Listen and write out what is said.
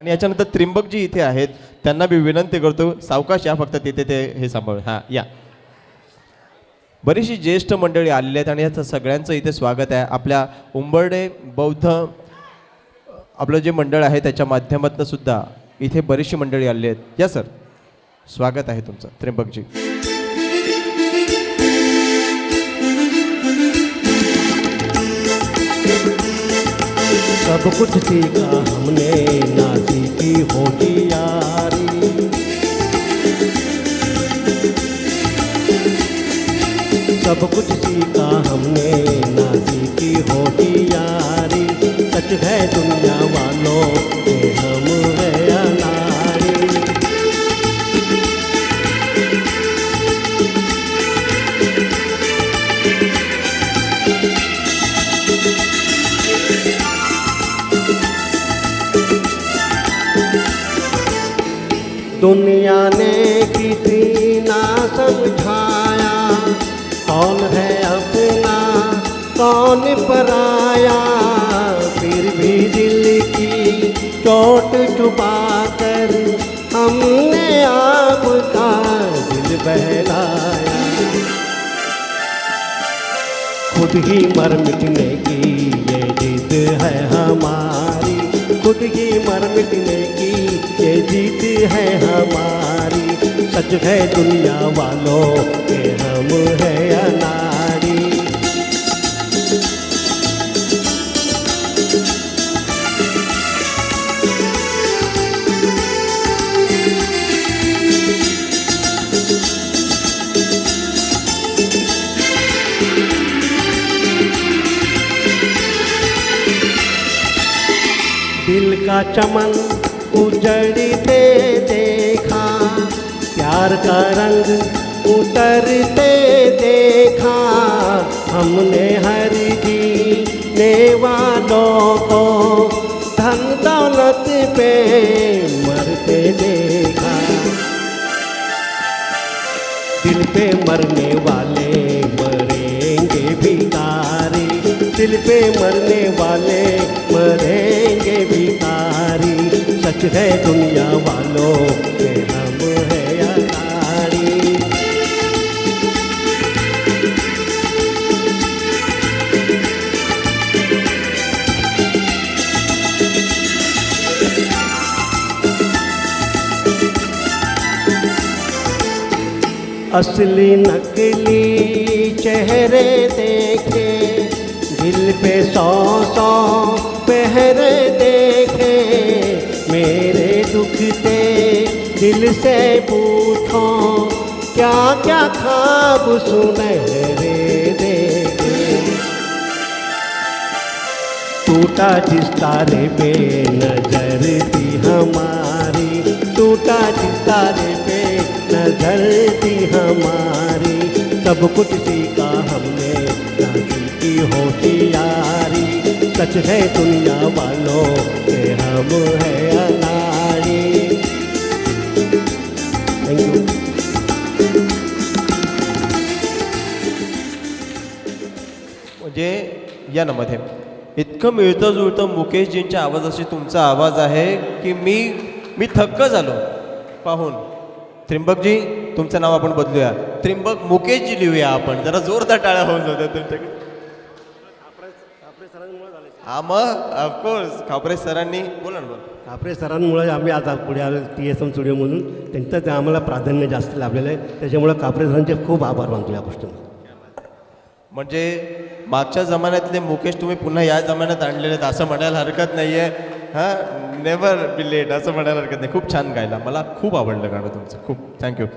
आणि याच्यानंतर त्रिंबकजी इथे आहेत, त्यांना मी विनंती करतो सावकाश या, फक्त तिथे ते हे सांभाळ. हां या. बरीचशी ज्येष्ठ मंडळी आलेली आहेत आणि याचं सगळ्यांचं इथे स्वागत आहे. आपल्या उंबरडे बौद्ध आपलं जे मंडळ आहे त्याच्या माध्यमातून सुद्धा इथे बरीचशी मंडळी आलेली आहेत. या सर, स्वागत आहे तुमचं त्रिंबकजी. सब कुछ सीखा हमने ना सीखी होशियारी, सब कुछ सीखा हमने ना सीखी होशियारी, सच है दुनिया वालों के हम है अनाड़ी। दुनिया ने किसी ना समझाया, कौन है अपना कौन पराया, फिर भी दिल की चोट छुपा कर हमने आपका दिल बहलाया। खुद ही मर मिटने की ये जिद है हमारी, खुद ही मर मिटने की ये जीत है हमारी, सच है दुनिया वालों के हम है अनाड़ी। दिल का चमन उजड़ते देखा, प्यार का रंग उतरते देखा, हमने हर जीने वालों को धन दौलत पे मरते देखा। दिल पे मरने वाले मरेंगे भिखारी, दिल पे मरने वाले मरेंगे भिखारी, सच है दुनिया वालों के हम है अनाड़ी। असली नकली चेहरे देखे, दिल पे 100 पहरे देखे, मेरे दुखते दिल से पूछो क्या क्या ख्वाब सुनहरे देखे। टूटा जिस तारे पे नजर थी हमारी, टूटा जिस तारे पे नजर थी हमारी, सब कुछ सीखा हमने ना सीखी होशियारी, सच है दुनिया वालों के हम है अनाड़ी। Thank you. म्हणजे या ना मध्ये इतकं मिळतं जुळतं मुकेशजींच्या आवाजाशी तुमचा आवाज आहे की मी थक्क झालो पाहून. त्रिंबकजी, तुमचं नाव आपण बदलूया, त्रिंबक मुकेशजी लिहूया आपण. जरा जोरदार टाळ्या होऊन जातात तुमच्याकडे. हा मग ऑफकोर्स खापरे सरांनी. बोला ना. बोला. कापरे सरांमुळे आम्ही आता पुढे आलो TSM स्टुडिओमधून, त्यांचं ते आम्हाला प्राधान्य जास्त लाभलेलं आहे, त्याच्यामुळे कापरे सरांचे खूप आभार मानतो या गोष्टीमध्ये. म्हणजे मागच्या जमान्यातले मुकेश तुम्ही पुन्हा या जमान्यात आणलेले आहेत असं म्हणायला हरकत नाही आहे. हां, नेव्हर बी लेट असं म्हणायला हरकत नाही. खूप छान गायला, मला खूप आवडलं गाणं तुमचं. खूप थँक्यू.